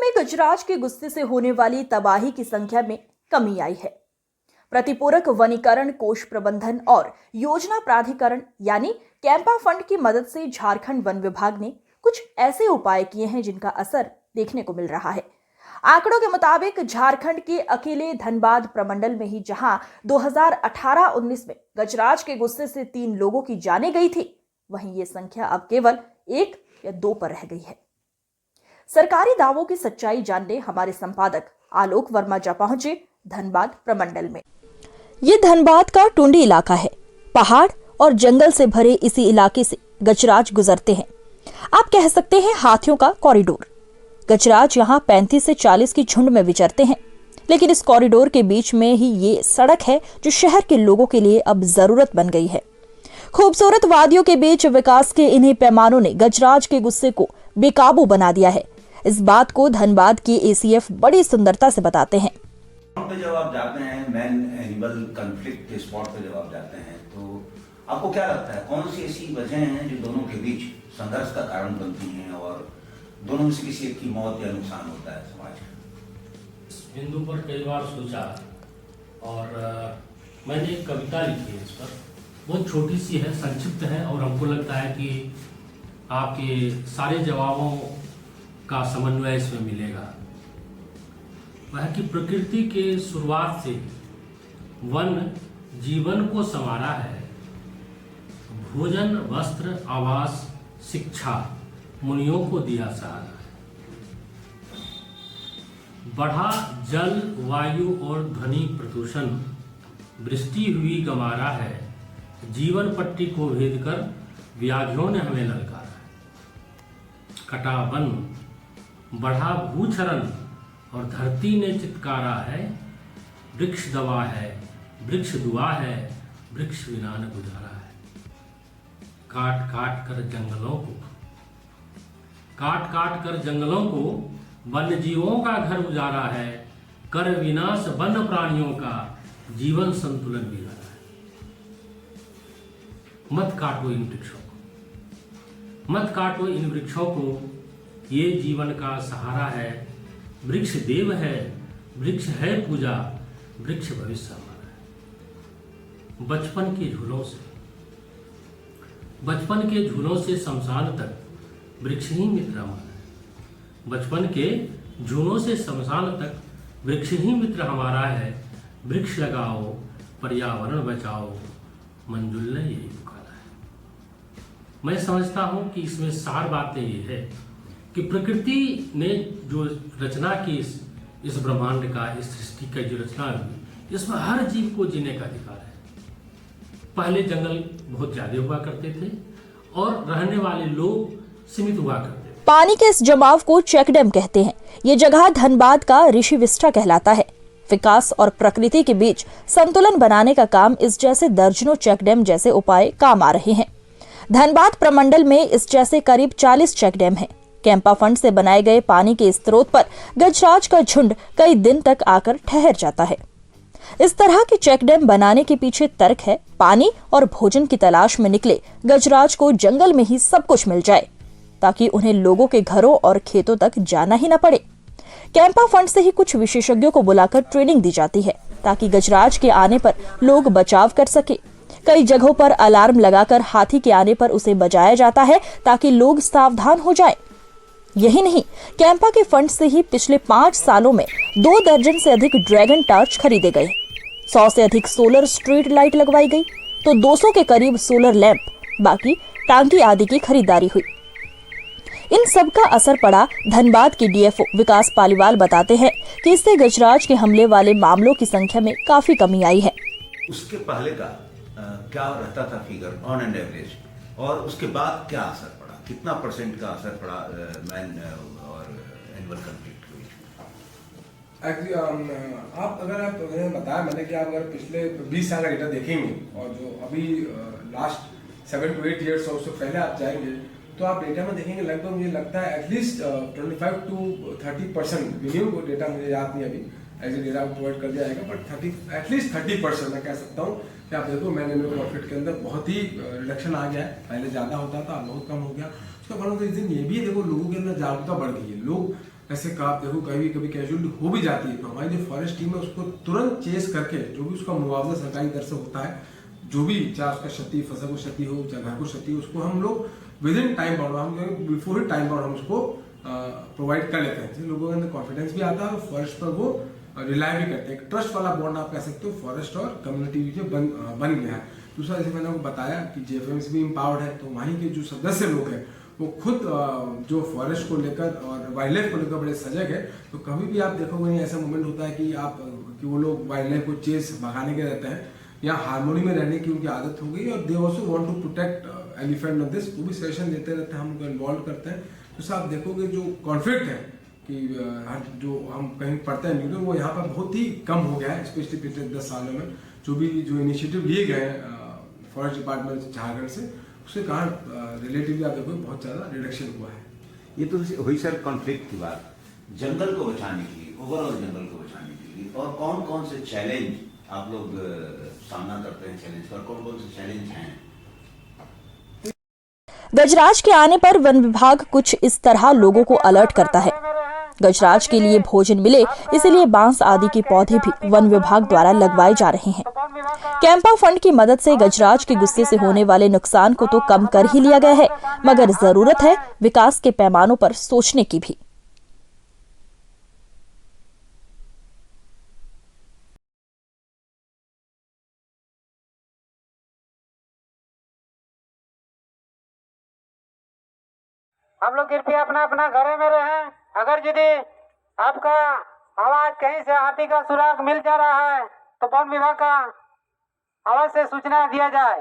में गजराज के गुस्से से होने वाली तबाही की संख्या में कमी आई है। प्रतिपूरक वनीकरण कोष प्रबंधन और योजना प्राधिकरण यानी कैंपा फंड की मदद से झारखंड वन विभाग ने कुछ ऐसे उपाय किए हैं जिनका असर देखने को मिल रहा है। आंकड़ों के मुताबिक झारखंड के अकेले धनबाद प्रमंडल में ही जहां 2018-19 में गजराज के गुस्से से 3 लोगों की जानें गई थी, वहीं ये संख्या अब केवल 1 या 2 पर रह गई है। सरकारी दावों की सच्चाई जानने हमारे संपादक आलोक वर्मा जा पहुंचे धनबाद प्रमंडल में। ये धनबाद का टुंडी इलाका है। पहाड़ और जंगल से भरे इसी इलाके से गजराज गुजरते हैं। आप कह सकते हैं हाथियों का कॉरिडोर। गजराज यहाँ 35 से 40 की झुंड में विचरते हैं, लेकिन इस कॉरिडोर के बीच में ही ये सड़क है जो शहर के लोगों के लिए अब जरूरत बन गई है। खूबसूरत वादियों के बीच विकास के इन्हीं पैमानों ने गजराज के गुस्से को बेकाबू बना दिया है। इस बात को धनबाद के एसीएफ बड़ी सुंदरता से बताते हैं। पे जब आप जाते हैं मैन एनिमल कॉन्फ्लिक्ट के स्पॉट पे जब आप जाते हैं तो आपको क्या लगता है कौन सी ऐसी वजह हैं जो दोनों के बीच संघर्ष का कारण बनती हैं और दोनों में से किसी एक की मौत या नुकसान होता है समाज का? इस बिंदु पर कई बार सोचा और मैंने एक कविता लिखी है इस पर। बहुत छोटी सी है, संक्षिप्त है और हमको लगता है कि आपके सारे जवाबों का समन्वय इसमें मिलेगा। वह कि प्रकृति के शुरुआत से वन जीवन को संवारा है। भोजन, वस्त्र, आवास, शिक्षा मुनियों को दिया सहारा है। बढ़ा जल, वायु और ध्वनि प्रदूषण, वृष्टि हुई गंवारा है। जीवन पट्टी को भेद कर व्याधियों ने हमें ललकारा है। कटा वन, बढ़ा भूक्षरण और धरती ने चित्कारा है। वृक्ष दवा है, वृक्ष दुआ है, वृक्ष बिना न गुजारा है। काट काट कर जंगलों को वन्य जीवों का घर गुजारा है। कर विनाश वन्य प्राणियों का जीवन संतुलन बिगाड़ा है। मत काटो इन वृक्षों को, मत काटो इन वृक्षों को, ये जीवन का सहारा है। वृक्ष देव है, वृक्ष है पूजा, वृक्ष भविष्य हमारा है। बचपन के झूलों से शमशान तक वृक्ष ही मित्र हमारा है। बचपन के झूलों से शमशान तक वृक्ष ही मित्र हमारा है। वृक्ष लगाओ, पर्यावरण बचाओ, मंजुल ने यही पुकारा है। मैं समझता हूं कि इसमें सार बातें ये है कि प्रकृति ने जो रचना की इस ब्रह्मांड का, इस सृष्टि का जो रचना हुई, इसमें हर जीव को जीने का अधिकार है। पहले जंगल बहुत ज्यादा हुआ करते थे और रहने वाले लोग सीमित हुआ करते थे। पानी के इस जमाव को चेक डैम कहते हैं। ये जगह धनबाद का ऋषि विष्ठा कहलाता है। विकास और प्रकृति के बीच संतुलन बनाने का काम इस जैसे दर्जनों चेक डैम जैसे उपाय काम आ रहे हैं। धनबाद प्रमंडल में इस जैसे करीब 40 चेक डैम हैं। कैंपा फंड से बनाए गए पानी के स्रोत पर गजराज का झुंड कई दिन तक आकर ठहर जाता है। इस तरह के चेक डैम बनाने के पीछे तर्क है पानी और भोजन की तलाश में निकले गजराज को जंगल में ही सब कुछ मिल जाए, ताकि उन्हें लोगों के घरों और खेतों तक जाना ही न पड़े। कैंपा फंड से ही कुछ विशेषज्ञों को बुलाकर ट्रेनिंग दी जाती है ताकि गजराज के आने पर लोग बचाव कर सके। कई जगहों पर अलार्म लगाकर हाथी के आने पर उसे बजाया जाता है ताकि लोग सावधान हो जाएं। यही नहीं, कैंपा के फंड से ही पिछले 5 सालों में 2 दर्जन से अधिक ड्रैगन टार्च खरीदे गए। 100 से अधिक सोलर स्ट्रीट लाइट लगवाई गई तो 200 के करीब सोलर लैंप, बाकी टांकी आदि की खरीदारी हुई। इन सब का असर पड़ा। धनबाद के डीएफओ विकास पालीवाल बताते हैं कि इससे गजराज के हमले वाले मामलों की संख्या में काफी कमी आई है। उसके पहले का क्या रहता था फिगर ऑन एंड एवरेज, और उसके बाद क्या असर पड़ा, कितना % का असर पड़ा मैन और एनिमल कॉन्फ्लिक्ट को? एक्चुअली आप मैंने बताया कि आप अगर पिछले 20 साल का डेटा देखेंगे और जो अभी लास्ट 7 to 8 ईयर्स और उससे पहले आप जाएंगे तो आप डेटा में देखेंगे लगभग मुझे लगता है एटलीस्ट 25 to 30% मिनिमम डेटा मुझे याद नहीं अभी ऐसे डेटा प्रोवाइड कर दिया जाएगा, बट एटलीस्ट 30% मैं कह सकता हूँ कि आप देखो मैन एनिमल कॉन्फ्लिक्ट के अंदर बहुत ही रिडक्शन आ गया है। पहले ज़्यादा होता था, बहुत कम हो गया। उसका वन ऑफ द रीजन ये भी है, देखो लोगों के अंदर जागरूकता बढ़ गई है। लोग ऐसे का आप देखो कभी कभी कैजुअलिटी हो भी जाती है, तो हमारी जो फॉरेस्ट टीम है उसको तुरंत चेस करके जो भी उसका मुआवजा सरकारी दर से होता है, जो भी चाहे उसका क्षति, फसल को क्षति हो, चाहे घर को क्षति हो, उसको हम लोग विद इन टाइम बाउंड, हम बिफोर ही टाइम बाउंड हम उसको प्रोवाइड कर लेते हैं, जिससे लोगों के अंदर कॉन्फिडेंस भी आता है और फॉरेस्ट पर वो रिलाय भी करते हैं। एक ट्रस्ट वाला बॉन्ड आप कह सकते हो फॉरेस्ट और कम्युनिटी जो बन गया है। दूसरा, जैसे मैंने आपको बताया कि जेएफएमसी भी एम्पावर्ड है, तो वहीं के जो सदस्य लोग हैं वो खुद जो फॉरेस्ट को लेकर और वाइल्ड लाइफ को लेकर बड़े सजग है। तो कभी भी आप देखोगे नहीं ऐसा मोमेंट होता है कि वो लोग वाइल्ड लाइफ को चेस भगाने के रहते हैं या हार्मोनी में रहने की उनकी आदत हो गई, और they also want to protect elephant of this, वो भी सेशन देते रहते हैं, हम उनको इन्वॉल्व करते हैं। तो आप देखोगे जो कॉन्फ्लिक्ट है कि जो हम कहीं पढ़ते हैं न्यूज़ में, वो यहाँ पर बहुत ही कम हो गया है, स्पेशली पिछले 10 सालों में जो इनिशिएटिव लिए गए हैं फॉरेस्ट डिपार्टमेंट झारखंड से, उसके कारण रिलेटिवली आप देखो बहुत ज़्यादा रिडक्शन हुआ है। ये तो हुई सर कॉन्फ्लिक्ट की बात। जंगल को बचाने के लिए, ओवरऑल जंगल को बचाने के लिए और कौन कौन से चैलेंज आप लोग सामना करते हैं, चैलेंज का कौन कौन से चैलेंज हैं? गजराज के आने पर वन विभाग कुछ इस तरह लोगों को अलर्ट करता है। गजराज के लिए भोजन मिले, इसलिए बांस आदि के पौधे भी वन विभाग द्वारा लगवाए जा रहे हैं। कैंपा फंड की मदद से गजराज के गुस्से से होने वाले नुकसान को तो कम कर ही लिया गया है, मगर जरूरत है विकास के पैमानों पर सोचने की भी। हम लोग कृपया अपना अपना घरे में रहें। अगर यदि आपका आवाज कहीं से हाथी का सुराग मिल जा रहा है तो वन विभाग का अवश्य सूचना दिया जाए।